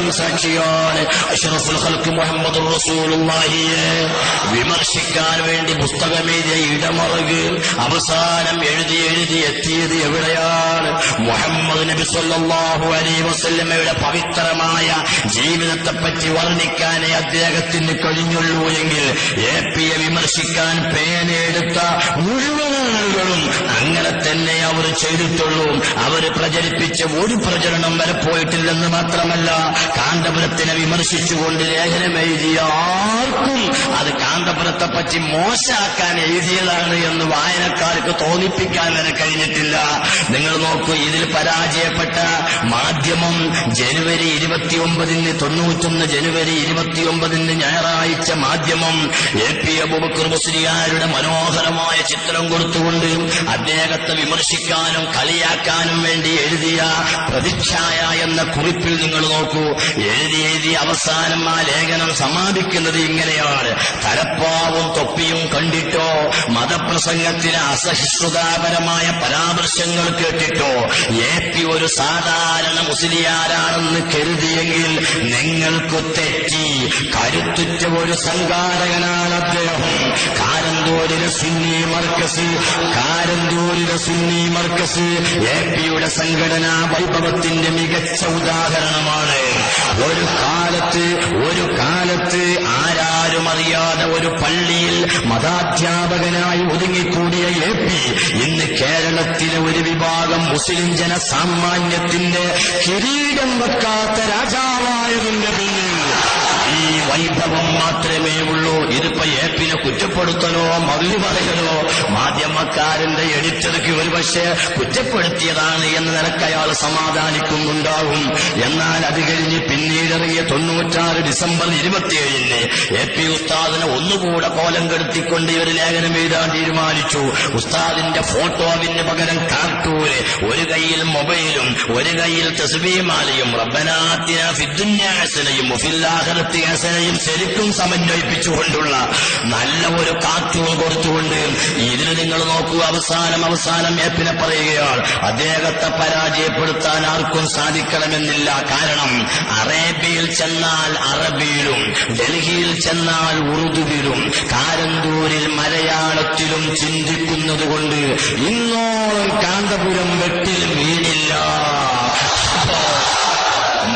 ലോകം സാക്ഷിയാണ്. അഷ്റഫുൽ ഖൽഖ് മുഹമ്മദുർ റസൂലുള്ളാഹിയെ വിമർശിക്കാൻ വേണ്ടി പുസ്തകമെഴുതിയ ഇടമറുക് അവസാനം എഴുതി എത്തിയത് എവിടെയാണ്? മുഹമ്മദ് നബി സല്ലല്ലാഹു അലൈഹി വസല്ലമയുടെ പവിത്രമായ ജീവിതത്തെപ്പറ്റി വർണ്ണിക്കാനേ അദ്ദേഹത്തിന് കഴിഞ്ഞുള്ളൂ എങ്കിൽ എപിയെ വിമർശിക്കാൻ പേനെടുത്ത മുഴുവൻ ആളുകളും അങ്ങനെ തന്നെ അവർ ചെയ്തിട്ടുള്ളൂ. അവർ പ്രചരിപ്പിച്ച ഒരു പ്രചരണം വരെ പോയിട്ടില്ലെന്ന് മാത്രമല്ല, കാന്തപുരത്തിനെ വിമർശിച്ചുകൊണ്ട് ലേഖനം എഴുതിയ ആർക്കും അത് കാന്തപുരത്തെപ്പറ്റി മോശമാക്കാൻ എഴുതിയതാണ് എന്ന് വായനക്കാർക്ക് തോന്നിപ്പിക്കാൻ വരെ കഴിഞ്ഞിട്ടില്ല. നിങ്ങൾ നോക്കൂ, ഇതിൽ പരാജയപ്പെട്ട മാധ്യമം ജനുവരി 29 ജനുവരി 29 ഞായറാഴ്ച മാധ്യമം എപി അബൂബക്കർ മുസ്ലിയാരുടെ മനോഹരമായ ചിത്രം കൊടുത്തുകൊണ്ട് അദ്ദേഹത്തെ വിമർശിക്കാനും കളിയാക്കാനും വേണ്ടി എഴുതിയ പ്രതിച്ഛായ എന്ന കുറിപ്പിൽ നിങ്ങൾ നോക്കൂ, എഴുതി അവസാനം ആ ലേഖനം സമാപിക്കുന്നത് ഇങ്ങനെയാണ്: തലപ്പാവും തൊപ്പിയും കണ്ടിട്ടോ മതപ്രസംഗത്തിലെ അസഹിഷ്ണുതാപരമായ പരാമർശങ്ങൾ കേട്ടിട്ടോ എപി ഒരു സാധാരണ മുസ്ലിയാരാണെന്ന് കരുതിയെങ്കിൽ നിങ്ങൾക്ക് തെറ്റി. കരുത്തുറ്റ ഒരു സംഘാടകനാണ് അദ്ദേഹം. കാരന്തൂരിലെ സുന്നി മർക്കസ് എപിയുടെ സംഘടനാ വൈഭവത്തിന്റെ മികച്ച ഉദാഹരണമാണ്. ഒരു കാലത്ത് ആരാരും അറിയാതെ ഒരു പള്ളിയിൽ മതാധ്യാപകനായി ഒതുങ്ങിക്കൂടിയ എപി ഇന്ന് കേരളത്തിലെ ഒരു വിഭാഗം മുസ്ലിം ജനസാമാന്യത്തിന്റെ കിരീടം വെക്കാത്ത രാജാവായതിന്റെ പിന്നിൽ ഈ വൈഭവം മാത്രമേ ഉള്ളൂ. ഇതിപ്പോ എപിനെ കുറ്റപ്പെടുത്തലോ മറുപടി പറയലോ മാധ്യമക്കാരന്റെ എഡിറ്റർക്ക് ഒരുപക്ഷെ കുറ്റപ്പെടുത്തിയതാണ് എന്ന നിലക്ക് അയാൾ സമാധാനിക്കുന്നുണ്ടാവും. എന്നാൽ അത് കഴിഞ്ഞ് പിന്നീടിറങ്ങിയ 96 ഡിസംബർ 27 എപി ഉസ്താദിനെ ഒന്നുകൂടെ കോലം കെടുത്തിക്കൊണ്ട് ഒരു ലേഖനം എഴുതാൻ തീരുമാനിച്ചു. ഉസ്താദിന്റെ ഫോട്ടോവിന് പകരം കാർട്ടൂന്, ഒരു കൈയിൽ മൊബൈലും ഒരു കൈയിൽ തസ്ബീഹ്മാലയും റബ്ബനാ ആതിനാ ഫിദ്ദുനിയാ ഹസനയും വഫിൽ ആഖിറതി ഹസനയും ശരിക്കും സമന്വയിപ്പിച്ചുകൊണ്ടുള്ള നല്ല ഒരു കാർട്ടൂൺ കൊടുത്തുകൊണ്ട് ഇതിൽ നിങ്ങൾ നോക്കൂ, അവസാനം എപിനെ പറയുകയാണ് അദ്ദേഹത്തെ പരാജയപ്പെടുത്താൻ ആർക്കും സാധിക്കണമെന്നില്ല. കാരണം അറേബ്യയിൽ ചെന്നാൽ അറബിയിലും, ഡൽഹിയിൽ ചെന്നാൽ ഉറുദുവിലും, കാരന്തൂരിൽ മലയാളത്തിലും ചിന്തിക്കുന്നത് കൊണ്ട് ഇന്നോളം കാന്തപുരം വെട്ടിൽ വീണില്ല.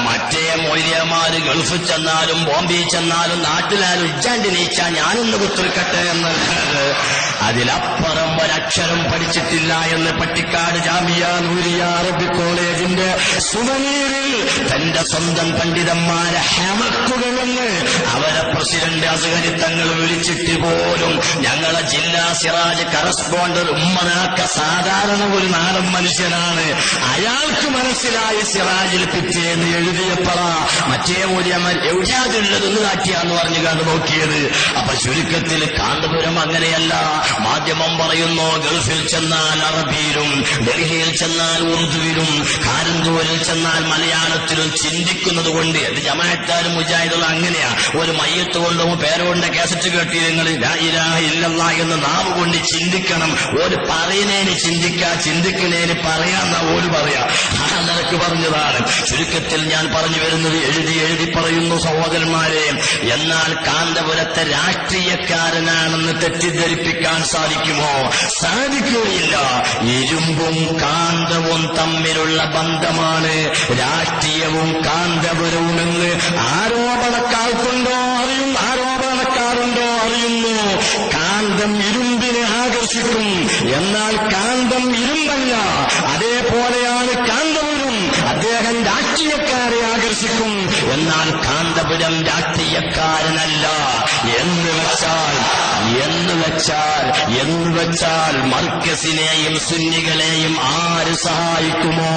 മറ്റേ മൊയ്ലിയമാര് ഗൾഫിൽ ചെന്നാലും ബോംബെയിൽ ചെന്നാലും നാട്ടിലാരും ഇച്ചാണ്ടി നീച്ചാ ഞാനൊന്ന് കുത്തിരിക്കട്ടെ എന്നല്ലാതെ അതിലപ്പുറം ഒരക്ഷരം പഠിച്ചിട്ടില്ല എന്ന് പട്ടിക്കാട് ജാമിയ നൂരിയ അറബി കോളേജിന്റെ സുവനീറിൽ തന്റെ സ്വന്തം പണ്ഡിതന്മാരെ ഹമക്കുകളെന്ന് അവരെ പ്രസിഡന്റ് അസ്ഹരി തങ്ങൾ വിളിച്ചിട്ട് പോലും ഞങ്ങളെ ജില്ലാ സിറാജ് കറസ്പോണ്ടർ ഉമ്മനാക്ക സാധാരണ ഒരു നാടൻ മനുഷ്യനാണ്, അയാൾക്ക് മനസ്സിലായി സിറാജിൽ പിറ്റേന്ന് എഴുതിയപ്പോഴാ മറ്റേ മൂല്യമാർ എവിടെയാതുള്ളതെന്ന് കാട്ടിയാന്ന് പറഞ്ഞു കണ്ടു നോക്കിയത്. അപ്പൊ ചുരുക്കത്തിൽ കാന്തപുരം അങ്ങനെയല്ല. മാധ്യമം പറയുന്നു ഗൾഫിൽ ചെന്നാൽ അറബിയിലും, ഡൽഹിയിൽ ചെന്നാൽ ഉറുദുവിലും, കാരന്തൂരിൽ ചെന്നാൽ മലയാളത്തിലും ചിന്തിക്കുന്നത് കൊണ്ട് അത് ജമാഅത്താരും മുജാഹിദുകളും അങ്ങനെയാ. ഒരു മയ്യത്ത് കൊണ്ടും പേരോന്റെ കാസറ്റ് കേട്ടി നിങ്ങൾ ലാ ഇലാഹ ഇല്ലല്ലാഹ് എന്ന് നാവ് കൊണ്ട് ചിന്തിക്കണം. ഒരു പറയുന്നതിന് ചിന്തിക്കുന്നതിന് പറയാന്ന ഒരു പറയാ. ആ നിലക്ക് പറഞ്ഞതാണ്. ചുരുക്കത്തിൽ ഞാൻ പറഞ്ഞു വരുന്നത് എഴുതി പറയുന്നു സഹോദരന്മാരെ. എന്നാൽ കാന്തപുരത്തെ രാഷ്ട്രീയക്കാരനാണെന്ന് തെറ്റിദ്ധരിപ്പിക്കാൻ സാധിക്കുമോ? സാധിക്കുകയില്ല. ഇരുമ്പും കാന്തവും തമ്മിലുള്ള ബന്ധമാണ് രാഷ്ട്രീയവും കാന്തപുരവുമെന്ന് ആരോപണക്കാർക്കുണ്ടോ അറിയുന്നു. കാന്തം ഇരുമ്പിനെ ആകർഷിക്കും, എന്നാൽ കാന്തം ഇരുമ്പല്ല. അതേപോലെയാണ് കാന്തപുരം, അദ്ദേഹം രാഷ്ട്രീയക്കാരെ ആകർഷിക്കും, എന്നാൽ കാന്തപുരം രാഷ്ട്രീയക്കാരനല്ല. എന്ന് വെച്ചാൽ മർക്കസിനെയും സുന്നികളെയും ആര് സഹായിക്കുമോ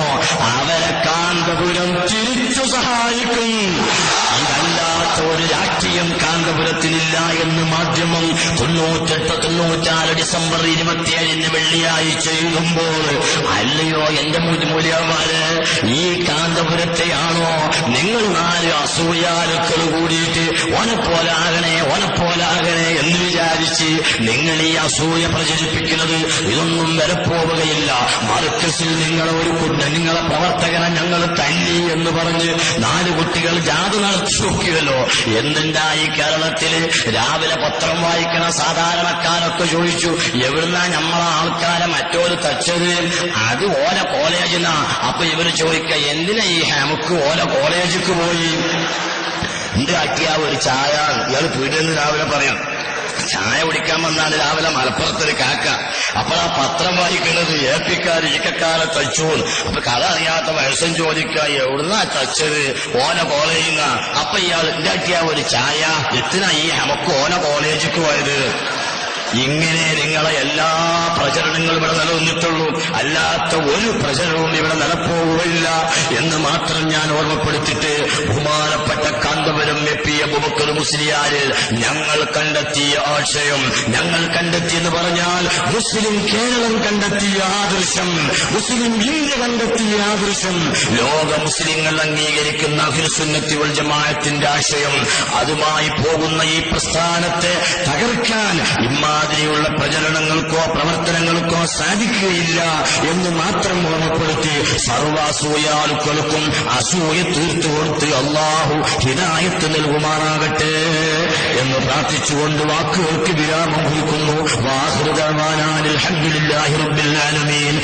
അവരെ കാന്തപുരം തിരിച്ചു സഹായിക്കും. ഇതല്ലാത്ത ഒരു രാഷ്ട്രീയം കാന്തപുരം കാന്തപുരത്തിലില്ല എന്ന് മാധ്യമം 98-94 ഡിസംബർ 27 വെള്ളിയാഴ്ച എഴുതുമ്പോൾ, അല്ലയോ എന്റെ മൂല്യന്മാര്, ഈ കാന്തപുരത്തെയാണോ നിങ്ങൾ 4 അസൂയാലുക്കൾ കൂടിയിട്ട് ഓനെപ്പോലാകണേ എന്ന് വിചാരിച്ച് നിങ്ങൾ ഈ അസൂയ പ്രചരിപ്പിക്കുന്നത്? ഇതൊന്നും വരപ്പോവുകയില്ല. മർക്കസിൽ നിങ്ങളെ പ്രവർത്തകനെ ഞങ്ങൾ തല്ലി എന്ന് പറഞ്ഞ് 4 കുട്ടികൾ ജാഥ നടത്തി നോക്കിയല്ലോ. എന്തുണ്ടായി കേരളത്തില്? രാവിലെ പത്രം വായിക്കണ സാധാരണക്കാരൊക്കെ ചോദിച്ചു, എവിടുന്നാ നമ്മളെ ആൾക്കാരെ മറ്റോര് തച്ചത്? അത് ഓല കോളേജിനാ. അപ്പൊ ഇവര് ചോദിക്ക, എന്തിനാ ഈ നമുക്ക് ഓല കോളേജിക്ക് പോയി? ഉണ്ടാക്കിയ ഒരു ചായ ഇയാൾ പീടിയെന്ന് രാവിലെ പറയാം. ചായ കുടിക്കാൻ വന്നാണ് രാവിലെ മലപ്പുറത്തൊരു കാക്ക. അപ്പോൾ ആ പത്രം വായിക്കുന്നത് ഏപ്പിക്കാർ ഈക്കക്കാരെ തച്ചു. അപ്പൊ കഥ അറിയാത്ത വയസ്സം ചോദിക്ക, എവിടുന്നാ തച്ചത്? ഓന കോളേജിൽ. അപ്പൊ ഇയാൾ ഉണ്ടാക്കിയ ഒരു ചായ, എത്തിനാ ഈ നമുക്ക് ഓന കോളേജിക്ക് പോയത്? ഇങ്ങനെ നിങ്ങളെ എല്ലാ പ്രചരണങ്ങളും ഇവിടെ നിലനിന്നിട്ടുള്ളൂ. അല്ലാത്ത ഒരു പ്രചരണവും ഇവിടെ നിലപ്പോവുകയില്ല എന്ന് മാത്രം ഞാൻ ഓർമ്മപ്പെടുത്തിട്ട്, ബഹുമാനപ്പെട്ട കാന്തപുരം എപ്പി അബൂബക്കർ മുസ്ലിയാര് ഞങ്ങൾ കണ്ടെത്തിയ ആശയം, ഞങ്ങൾ കണ്ടെത്തിയെന്ന് പറഞ്ഞാൽ മുസ്ലിം കേരളം കണ്ടെത്തിയ ആദർശം, മുസ്ലിം ഇന്ത്യ കണ്ടെത്തിയ ആദർശം, ലോക മുസ്ലിങ്ങൾ അംഗീകരിക്കുന്ന അഹ്ലുസുന്നത്തി വൽ ജമാഅത്തിന്റെ ആശയം, അതുമായി പോകുന്ന ഈ പ്രസ്ഥാനത്തെ തകർക്കാൻ ഇമാതിരിയുള്ള പ്രചരണങ്ങൾക്കോ പ്രവർത്തനങ്ങൾക്കോ സാധിക്കുകയില്ല എന്ന് മാത്രം ഓർമ്മപ്പെടുത്തി, സർവ്വാസൂയാലുക്കൾക്കും അസൂയ തീർത്തു കൊടുത്ത് അല്ലാഹു ഹിദായത്ത് നൽകുമാറാകട്ടെ എന്ന് പ്രാർത്ഥിച്ചുകൊണ്ട് വാക്കുകൾക്ക് വിരാമം കുറിക്കുന്നു. വാഹിറു ദഅ്വാനാ അൽഹംദുലില്ലാഹി റബ്ബിൽ ആലമീൻ.